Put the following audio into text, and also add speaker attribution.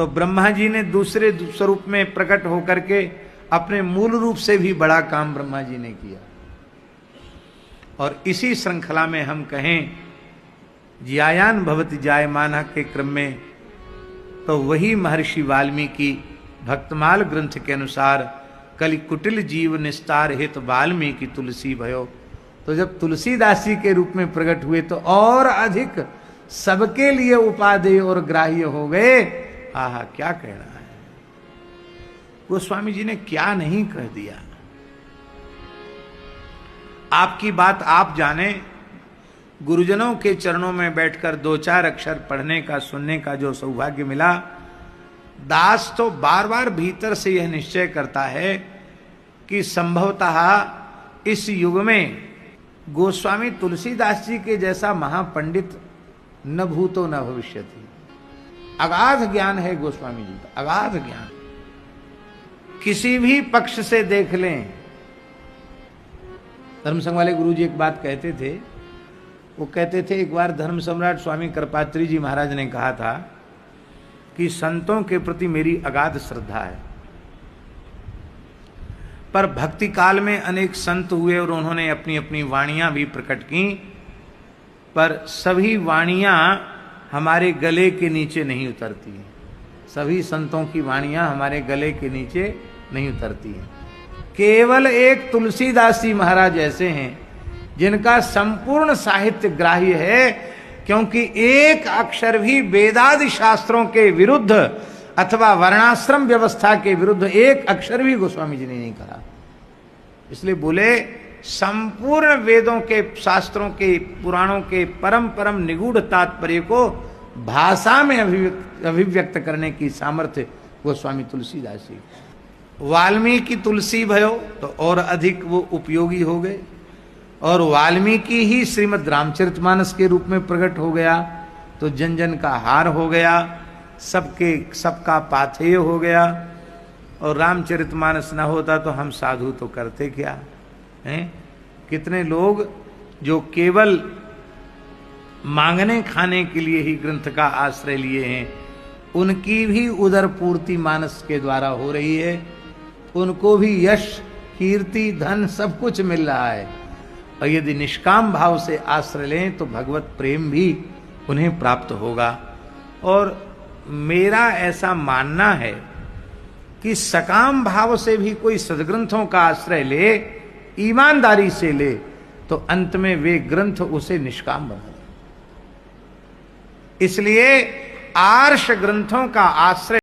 Speaker 1: तो ब्रह्मा जी ने दूसरे स्वरूप में प्रकट होकर के अपने मूल रूप से भी बड़ा काम ब्रह्मा जी ने किया। और इसी श्रृंखला में हम कहें ज्यायान भवति जायमाना के क्रम में तो वही महर्षि वाल्मीकि भक्तमाल ग्रंथ के अनुसार कलि कुटिल जीव निस्तार हित वाल्मीकि तुलसी भयो। तो जब तुलसीदास जी के रूप में प्रकट हुए तो और अधिक सबके लिए उपादेय और ग्राह्य हो गए। आहा, क्या कहना है, गोस्वामी जी ने क्या नहीं कह दिया। आपकी बात आप जाने, गुरुजनों के चरणों में बैठकर दो चार अक्षर पढ़ने का सुनने का जो सौभाग्य मिला, दास तो बार बार भीतर से यह निश्चय करता है कि संभवतः इस युग में गोस्वामी तुलसीदास जी के जैसा महापंडित न भूतो न भविष्यति। अगाध ज्ञान है गोस्वामी जी का, अगाध ज्ञान। किसी भी पक्ष से देख लें। धर्म संघ वाले गुरु जी एक बात कहते थे, वो कहते थे एक बार धर्म सम्राट स्वामी कृपात्री जी महाराज ने कहा था कि संतों के प्रति मेरी अगाध श्रद्धा है, पर भक्ति काल में अनेक संत हुए और उन्होंने अपनी अपनी वाणियां भी प्रकट की, पर सभी वाणियां हमारे गले के नीचे नहीं उतरती हैं। सभी संतों की वाणियां हमारे गले के नीचे नहीं उतरती हैं। केवल एक तुलसीदास जी महाराज ऐसे हैं जिनका संपूर्ण साहित्य ग्राह्य है, क्योंकि एक अक्षर भी वेदादि शास्त्रों के विरुद्ध अथवा वर्णाश्रम व्यवस्था के विरुद्ध एक अक्षर भी गोस्वामी जी ने नहीं कहा। इसलिए बोले संपूर्ण वेदों के शास्त्रों के पुराणों के परम परम निगूढ़ तात्पर्य को भाषा में अभिव्यक्त करने की सामर्थ्य गोस्वामी तुलसीदास जी। वाल्मीकि तुलसी भयो तो और अधिक वो उपयोगी हो गए, और वाल्मीकि ही श्रीमद् रामचरितमानस के रूप में प्रकट हो गया तो जन जन का हार हो गया, सबका पाथेय हो गया। और रामचरितमानस न होता तो हम साधु तो करते क्या हैं। कितने लोग जो केवल मांगने खाने के लिए ही ग्रंथ का आश्रय लिए हैं, उनकी भी उदर पूर्ति मानस के द्वारा हो रही है। उनको भी यश कीर्ति धन सब कुछ मिल रहा है, और यदि निष्काम भाव से आश्रय लें तो भगवत प्रेम भी उन्हें प्राप्त होगा। और मेरा ऐसा मानना है कि सकाम भाव से भी कोई सदग्रंथों का आश्रय ले, ईमानदारी से ले, तो अंत में वे ग्रंथ उसे निष्काम बना दें। इसलिए आर्ष ग्रंथों का आश्रय